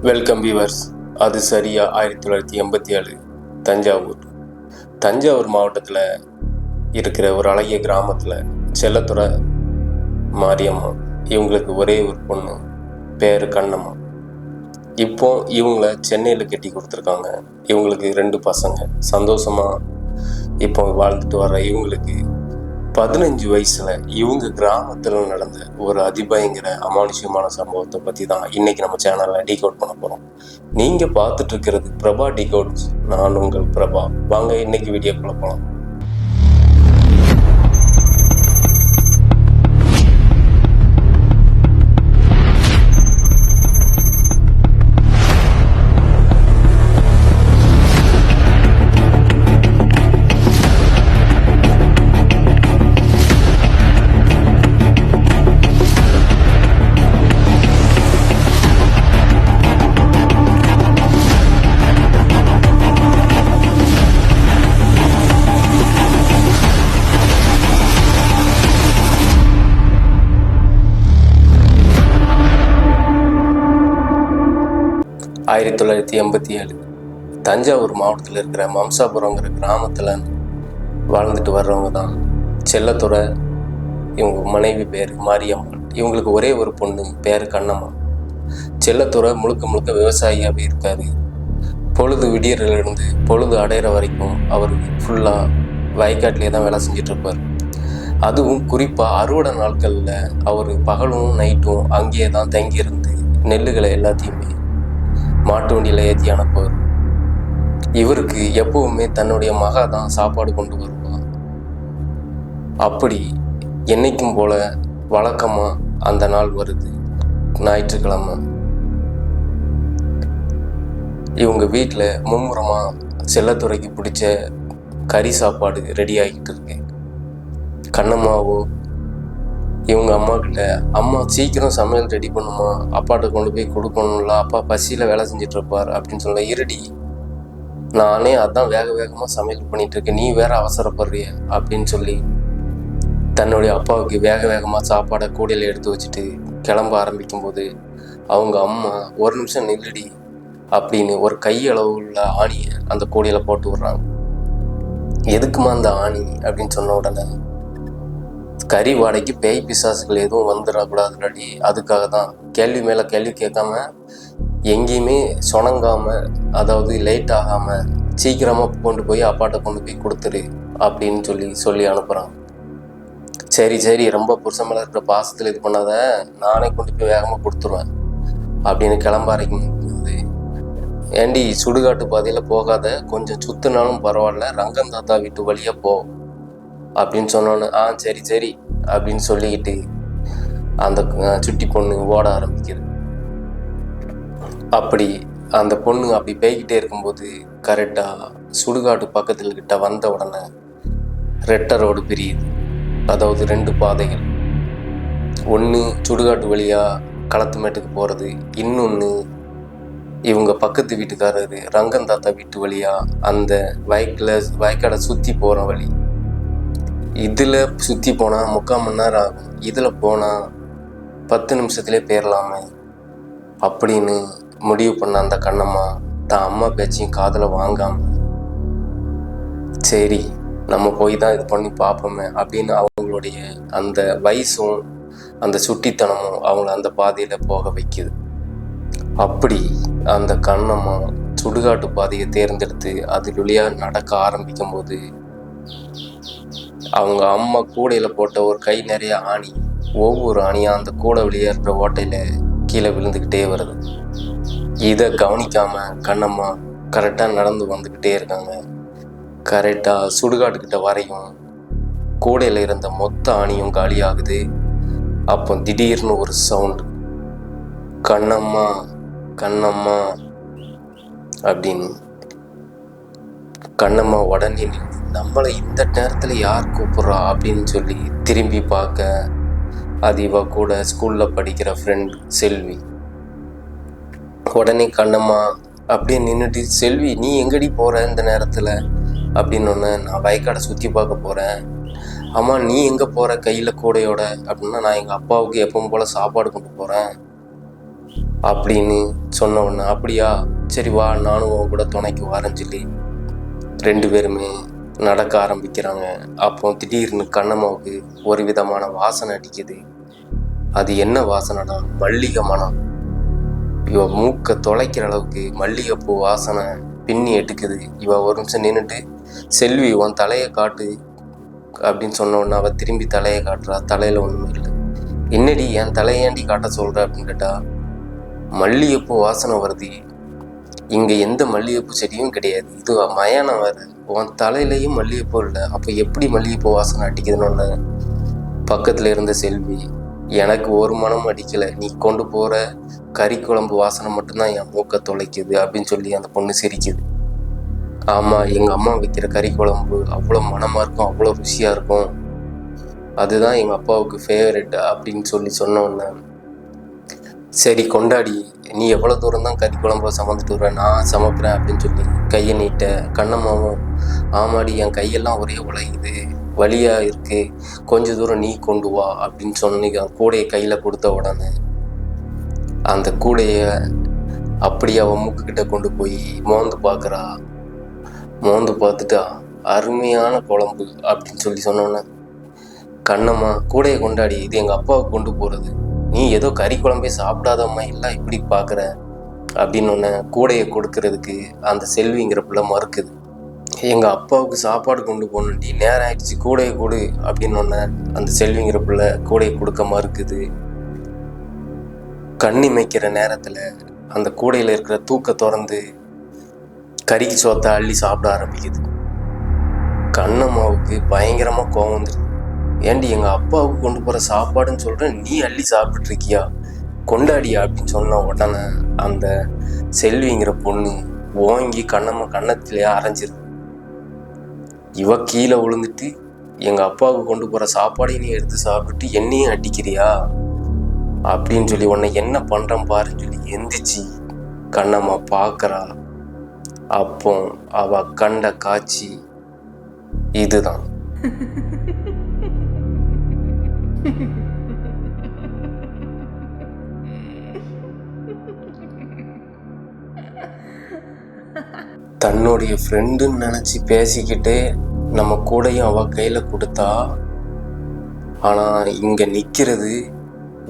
Welcome viewers. அது சரியா 1987 தஞ்சாவூர் மாவட்டத்தில் இருக்கிற ஒரு அழகிய கிராமத்தில் செல்லத்துறை மாரியம்மா இவங்களுக்கு ஒரே ஒரு பொண்ணு, பேர் கண்ணம்மா. இப்போ இவங்கள சென்னையில் கட்டி கொடுத்துருக்காங்க. இவங்களுக்கு 2 பசங்க. சந்தோஷமாக இப்போ வாழ்ந்துட்டு வர்ற இவங்களுக்கு 15 வயசுல இவங்க கிராமத்தில் நடந்த ஒரு அதிபயங்கர அமானுஷ்யமான சம்பவத்தை பற்றி தான் இன்னைக்கு நம்ம சேனலில் டீகோட் பண்ண போகிறோம். நீங்கள் பார்த்துட்டு இருக்கிறது பிரபா டீகோட்ஸ். நான் உங்கள் பிரபா. வாங்க இன்னைக்கு வீடியோக்குள்ள போகலாம். 1987 தஞ்சாவூர் மாவட்டத்தில் இருக்கிற மம்சாபுரங்கிற கிராமத்தில் வாழ்ந்துட்டு வர்றவங்க தான் செல்லத்துறை. இவங்க மனைவி பேர் மாரியம்மாள். இவங்களுக்கு ஒரே ஒரு பொண்ணு, பேர் கண்ணம்மா. செல்லத்துறை முழுக்க விவசாயியாகவே இருக்காரு. பொழுது விடியறிலிருந்து பொழுது அடையிற வரைக்கும் அவர் ஃபுல்லாக வயக்காட்டிலே தான் வேலை செஞ்சிட்ருப்பார். அதுவும் குறிப்பாக அறுவடை நாட்களில் அவர் பகலும் நைட்டும் அங்கேயே தான் தங்கியிருந்து நெல்லுகளை எல்லாத்தையுமே மாட்டு வண்டியில் ஏற்றி அனுப்புவார். இவருக்கு எப்பவுமே தன்னுடைய மகா தான் சாப்பாடு கொண்டு வருவான். அப்படி என்னைக்கும் போல வழக்கமாக அந்த நாள் வருது, ஞாயிற்றுக்கிழமை. இவங்க வீட்டில் மும்முரமாக செல்லத்துறைக்கு பிடிச்ச கறி சாப்பாடு ரெடி ஆகிட்டு இருக்கு. கண்ணம்மாவோ இவங்க அம்மா கிட்ட, அம்மா சீக்கிரம் சமையல் ரெடி பண்ணுமா, அப்பாட்ட கொண்டு போய் கொடுக்கணும்ல, அப்பா பசியில் வேலை செஞ்சுட்டு இருப்பார் அப்படின்னு சொல்ல, இருடி நானே அதான் வேகமாக சமையல் பண்ணிட்டு இருக்கேன், நீ வேற அவசரப்படுறிய அப்படின்னு சொல்லி தன்னுடைய அப்பாவுக்கு வேகமாக சாப்பாடை கூடையில் எடுத்து வச்சுட்டு கிளம்ப ஆரம்பிக்கும் போது அவங்க அம்மா, ஒரு நிமிஷம் நில்லுடி அப்படின்னு ஒரு கையளவு உள்ள ஆணியை அந்த கூடையில் போட்டு விடுறாங்க. எதுக்குமா அந்த ஆணி அப்படின்னு சொன்ன உடனே, கறி வாடகைக்கு பேய் பிசாசுகள் எதுவும் வந்துடக்கூடாதுடி, அதுக்காக தான். கேள்வி மேலே கேள்வி கேட்காம, எங்கேயுமே சொணங்காமல், அதாவது லேட் ஆகாமல் சீக்கிரமாக கொண்டு போய் அப்பாட்ட கொண்டு போய் கொடுத்துரு அப்படின்னு சொல்லி அனுப்புகிறான். சரி ரொம்ப புருஷன் மேலே இருக்கிற பாசத்தில் இது பண்ணாத, நானே கொண்டு போய் வேகமாக கொடுத்துருவேன் அப்படின்னு கிளம்ப ஆரம்பிக்கும்போது, ஏண்டி சுடுகாட்டு பாதையில் போகாத, கொஞ்சம் சுற்றுனாலும் பரவாயில்ல, ரங்கன் தாத்தா வீட்டு வழியாக போ அப்படின்னு சொன்னோன்னு, சரி அப்படின்னு சொல்லிக்கிட்டு அந்த சுட்டி பொண்ணு ஓட ஆரம்பிக்குது. அப்படி அந்த பொண்ணு அப்படி போய்கிட்டே இருக்கும்போது கரெக்டாக சுடுகாட்டு பக்கத்தில் கிட்ட வந்த உடனே ரெட்டை ரோடு பிரியுது. அதாவது 2 பாதைகள். ஒன்று சுடுகாட்டு வழியாக களத்து மேட்டுக்கு போகிறது, இன்னொன்று இவங்க பக்கத்து வீட்டுக்காரரு ரங்கன் தாத்தா வீட்டு வழியாக அந்த வயக்காடை சுற்றி போகிற வழி. இதில் சுற்றி போனால் 3/4 மணி நேரம் ஆகும், இதில் போனால் 10 நிமிஷத்துலேயே போயிடலாமே அப்படின்னு முடிவு பண்ண அந்த கண்ணம்மா தான் அம்மா பேச்சையும் காதில் வாங்காமல், சரி நம்ம போய் தான் இது பண்ணி பார்ப்போமே அப்படின்னு அவங்களுடைய அந்த வயசும் அந்த சுட்டித்தனமும் அவங்கள அந்த பாதையில் போக வைக்குது. அப்படி அந்த கண்ணம்மா சுடுகாட்டு பாதையை தேர்ந்தெடுத்து அதில் வழியாக நடக்க ஆரம்பிக்கும் போது அவங்க அம்மா கூடையில் போட்ட ஒரு கை நிறைய ஆணி, ஒவ்வொரு ஆணியாக அந்த கூடை வழியாக இருக்கிற ஓட்டையில் கீழே விழுந்துக்கிட்டே வருது. இதை கவனிக்காமல் கண்ணம்மா கரெக்டாக நடந்து வந்துக்கிட்டே இருக்காங்க. கரெக்டாக சுடுகாட்டுக்கிட்ட வரையும் கூடையில் இருந்த மொத்த ஆணியும் காலியாகுது. அப்போ திடீர்னு ஒரு சவுண்டு, கண்ணம்மா அப்படின்னு. கண்ணம்மா உடனே, நம்மளை இந்த நேரத்தில் யார் கூப்பிட்றா அப்படின்னு சொல்லி திரும்பி பார்க்க, அது இவ கூட ஸ்கூலில் படிக்கிற ஃப்ரெண்ட் செல்வி. உடனே கண்ணம்மா அப்படியே நின்றுட்டு, செல்வி நீ எங்கடி போகிற இந்த நேரத்தில் அப்படின்னு ஒன்று, நான் வயக்காடை சுற்றி பார்க்க போகிறேன். அம்மா நீ எங்கே போகிற கையில் கூடையோட அப்படின்னா, நான் எங்கள் அப்பாவுக்கு எப்பவும் போல் சாப்பாடு கொண்டு போகிறேன் அப்படின்னு சொன்ன உடனே, அப்படியா சரி வா நானும் உன் கூட துணைக்கு வரேன்னு சொல்லி 2 பேருமே நடக்க ஆரம்பிக்கிறாங்க. அப்போ திடீர்னு கண்ணம்மாவுக்கு ஒரு விதமான வாசனை அடிக்குது. அது என்ன வாசனைனா மல்லிகை மனம். இவ மூக்கை தொலைக்கிற அளவுக்கு மல்லிகைப்பூ வாசனை பின்னி எடுக்குது. இவ ஒரு நிமிஷம் நின்றுட்டு, செல்வி உன் தலையை காட்டு அப்படின்னு சொன்ன உடனே அவள் திரும்பி தலையை காட்டுறா. தலையில் ஒன்றுமே இல்லை. என்னடி என் தலையாண்டி காட்ட சொல்கிற அப்படின்னு கேட்டா, மல்லிகைப்பூ வாசனை வருது, இங்கே எந்த மல்லிகைப்பூ செடியும் கிடையாது, இது மயானம் வேறு, உன் தலையிலையும் மல்லிகைப்பூ இல்லை, அப்போ எப்படி மல்லிகைப்பூ வாசனை அடிக்குதுன்னு பக்கத்தில் இருந்த செல்வி, எனக்கு ஒரு மனம் அடிக்கலை, நீ கொண்டு போகிற கறி குழம்பு வாசனை மட்டும்தான் என் மூக்கை தொலைக்குது அப்படின்னு சொல்லி அந்த பொண்ணு சிரிக்குது. ஆமாம், எங்கள் அம்மா வைக்கிற கறி குழம்பு அவ்வளோ மனமாக இருக்கும், அவ்வளோ ருசியாக இருக்கும், அதுதான் எங்கள் அப்பாவுக்கு ஃபேவரெட் அப்படின்னு சொல்லி சொன்னோன்னே, சரி கொண்டாடி, நீ எவ்வளோ தூரம் தான் கறி குழம்பு சமைச்சிட்டு வர, நான் சமைக்கிறேன் அப்படின்னு சொல்லி கையை நீட்ட. கண்ணம்மாவும், ஆமாடி என் கையெல்லாம் ஒரே உழையுது, வலியாக இருக்குது, கொஞ்சம் தூரம் நீ கொண்டு வா அப்படின்னு சொன்னி கூடையை கையில் கொடுத்த உடனே அந்த கூடையை அப்படியே அவன் மூக்குக்கிட்ட கொண்டு போய் மோந்து பார்க்குறா. மோந்து பார்த்துட்டா, அருமையான குழம்பு அப்படின்னு சொல்லி சொன்னோன்னே, கண்ணம்மா கூடையை கொண்டாடி, இது எங்கள் அப்பாவுக்கு கொண்டு போகிறது, நீ ஏதோ கறி குழம்பே சாப்பிடாதம்மா எல்லாம் இப்படி பார்க்குற அப்படின்னு ஒன்று கூடையை கொடுக்கறதுக்கு அந்த செல்விங்கிற பிள்ளை மறுக்குது. எங்கள் அப்பாவுக்கு சாப்பாடு கொண்டு போகணுண்டி, நேரம் ஆயிடுச்சு, கூடையை கொடு அப்படின்னு ஒன்று அந்த செல்விங்கிற பிள்ளை கூடையை கொடுக்க மறுக்குது. கண்ணி மேய்க்கிற நேரத்தில் அந்த கூடையில் இருக்கிற தூக்க திறந்து கறிக்கு சோத்தை அள்ளி சாப்பிட ஆரம்பிக்குது. கண்ணம்மாவுக்கு பயங்கரமாக கோவம் வந்துடுது. ஏண்டி எங்கள் அப்பாவுக்கு கொண்டு போகிற சாப்பாடுன்னு சொல்கிறேன், நீ அள்ளி சாப்பிட்ருக்கியா, கொண்டாடியா அப்படின்னு சொன்ன உடனே அந்த செல்விங்கிற பொண்ணு ஓங்கி கண்ணம்மா கன்னத்திலேயே அரைஞ்சிரு. இவ கீழே விழுந்துட்டு, எங்கள் அப்பாவுக்கு கொண்டு போகிற சாப்பாடையும் நீ எடுத்து சாப்பிட்டு என்னையும் அடிக்கிறியா அப்படின்னு சொல்லி, உன்னை என்ன பண்ணுறேன் பாருன்னு சொல்லி எந்திரிச்சு கண்ணம்மா பார்க்குறா. அப்போ அவ கண்ட காட்சி இதுதான். தன்னுடைய ஃப்ரெண்டுன்னு நினச்சி பேசிக்கிட்டே நம்ம கூடையும் அவ கையில் கொடுத்தா, ஆனால் இங்கே நிற்கிறது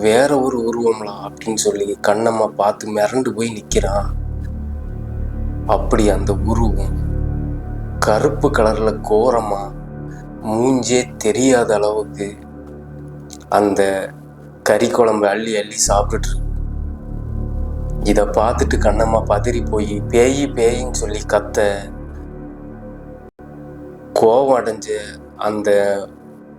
வேற ஒரு உருவம்லாம் அப்படின்னு சொல்லி கண்ணம்மா பார்த்து மிரண்டு போய் நிற்கிறான். அப்படி அந்த உருவம் கருப்பு கலரில் கோரமாக மூஞ்சே தெரியாத அளவுக்கு அந்த கறி குழம்பு அள்ளி அள்ளி சாப்பிட்டுட்டு. இதை பார்த்துட்டு கண்ணம்மா பதறி போய் பேய் பேயின்னு சொல்லி கத்த, கோவம் அடைஞ்ச அந்த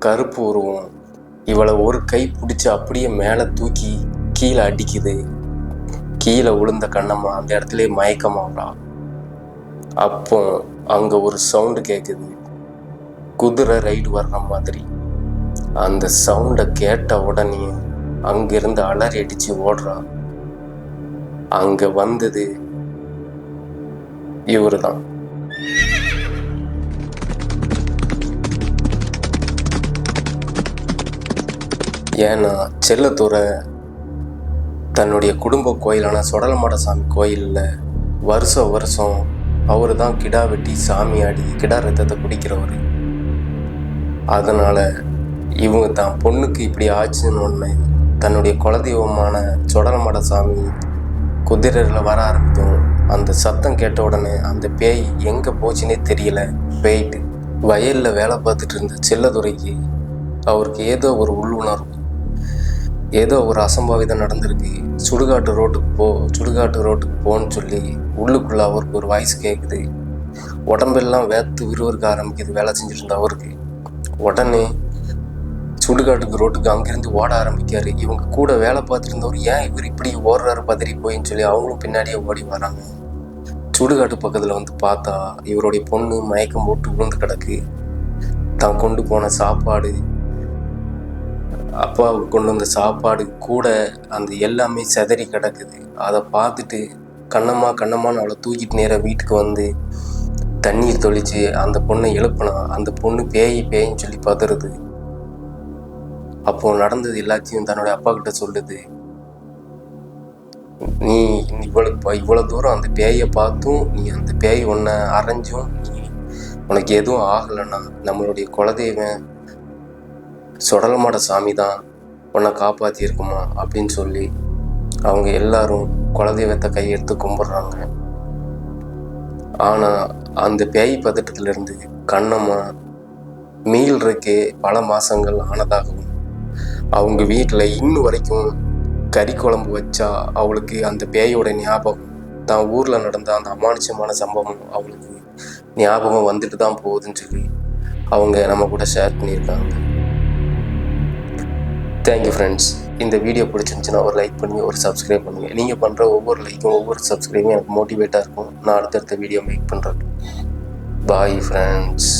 கருப்பு உருவம் இவளை ஒரு கை பிடிச்சி அப்படியே மேலே தூக்கி கீழே அடிக்குது. கீழே விழுந்த கண்ணம்மா அந்த இடத்துல மயக்கமாகறா. அப்போ அங்கே ஒரு சவுண்டு கேட்குது, குதிரை ரைடு வர்ற மாதிரி. அந்த சவுண்டை கேட்ட உடனே அங்கிருந்து அலறி அடித்து ஓடுறா. அங்கே வந்தது இவரு தான். ஏன்னா செல்லத்துறை தன்னுடைய குடும்ப கோயிலான சொடலமாடசாமி கோயிலில் வருஷம் வருஷம் அவரு தான் கிடா வெட்டி சாமி ஆடி கிடா ரத்தத்தை குடிக்கிறவர். அதனால் இவங்க தான் பொண்ணுக்கு இப்படி ஆச்சுன்னு ஒன்று தன்னுடைய குலதெய்வமான சொடலமாடசாமி குதிரையில் வர ஆரம்பிக்கும். அந்த சத்தம் கேட்ட உடனே அந்த பேய் எங்கே போச்சுன்னே தெரியல. போயிட்டு வயலில் வேலை பார்த்துட்டு இருந்த செல்லதுரைக்கு அவருக்கு ஏதோ ஒரு உள்ளுணர்வு, ஏதோ ஒரு அசம்பாவிதம் நடந்திருக்கு. சுடுகாட்டு ரோட்டுக்கு போன்னு சொல்லி உள்ளுக்குள்ளே அவருக்கு ஒரு வாய்ஸ் கேட்குது. உடம்பெல்லாம் வேத்து விறுவிறுக்க ஆரம்பிக்குது வேலை செஞ்சுட்டு இருந்த அவருக்கு. உடனே ரோட்டுக்கு அங்கேருந்து ஓட ஆரம்பிக்காரு. இவங்க கூட வேலை பார்த்துட்டு இருந்தவர், ஏன் இவர் இப்படி ஓடுறாரு பதறி போயின்னு சொல்லி அவங்களும் பின்னாடியே ஓடி வராங்க. சுடுகாட்டு பக்கத்தில் வந்து பார்த்தா இவருடைய பொண்ணு மயக்கம் போட்டு விழுந்து கிடக்கு. தான் கொண்டு போன சாப்பாடு, அப்பாவுக்கு கொண்டு வந்த சாப்பாடு கூட அந்த எல்லாமே சிதறி கிடக்குது. அதை பார்த்துட்டு கண்ணம்மான்னு அவளை தூக்கிட்டு நேராக வீட்டுக்கு வந்து தண்ணீர் தொளிச்சு அந்த பொண்ணை எழுப்பினா. அந்த பொண்ணு பேயின்னு சொல்லி பதறுது. அப்போ நடந்தது எல்லாத்தையும் தன்னுடைய அப்பா கிட்ட சொல்லுது. நீ இவ்வளோ தூரம் அந்த பேயை பார்த்தும் நீ அந்த பேய் உன்னை அரைஞ்சும் நீ உனக்கு எதுவும் ஆகலைன்னா நம்மளுடைய குலதெய்வம் சுடலமாட சாமி தான் உன்னை காப்பாற்றியிருக்குமா அப்படின்னு சொல்லி அவங்க எல்லாரும் குலதெய்வத்தை கையெடுத்து கும்பிட்றாங்க. ஆனால் அந்த பேய் பதட்டத்திலிருந்து கண்ணம்மா மீள்றதுக்கே பல மாதங்கள் ஆனதாகவும் அவங்க வீட்டில் இன்னும் வரைக்கும் கறி குழம்பு வச்சா அவளுக்கு அந்த பேயோட ஞாபகம் தான் ஊரில் நடந்த அந்த அமானுஷமான சம்பவம் அவளுக்கு ஞாபகம் வந்துட்டு தான் போகுதுன்னு சொல்லி அவங்க நம்ம கூட ஷேர் பண்ணியிருக்காங்க. Thank you friends. இந்த வீடியோ பிடிச்சிருந்துச்சுன்னா ஒரு லைக் பண்ணி ஒரு சப்ஸ்கிரைப் பண்ணுங்கள். நீங்கள் பண்ணுற ஒவ்வொரு லைக்கும் ஒவ்வொரு சப்ஸ்கிரைபும் எனக்கு மோட்டிவேட்டாக இருக்கும் நான் அடுத்தடுத்த வீடியோ மேக் பண்ணுறேன். Bye friends.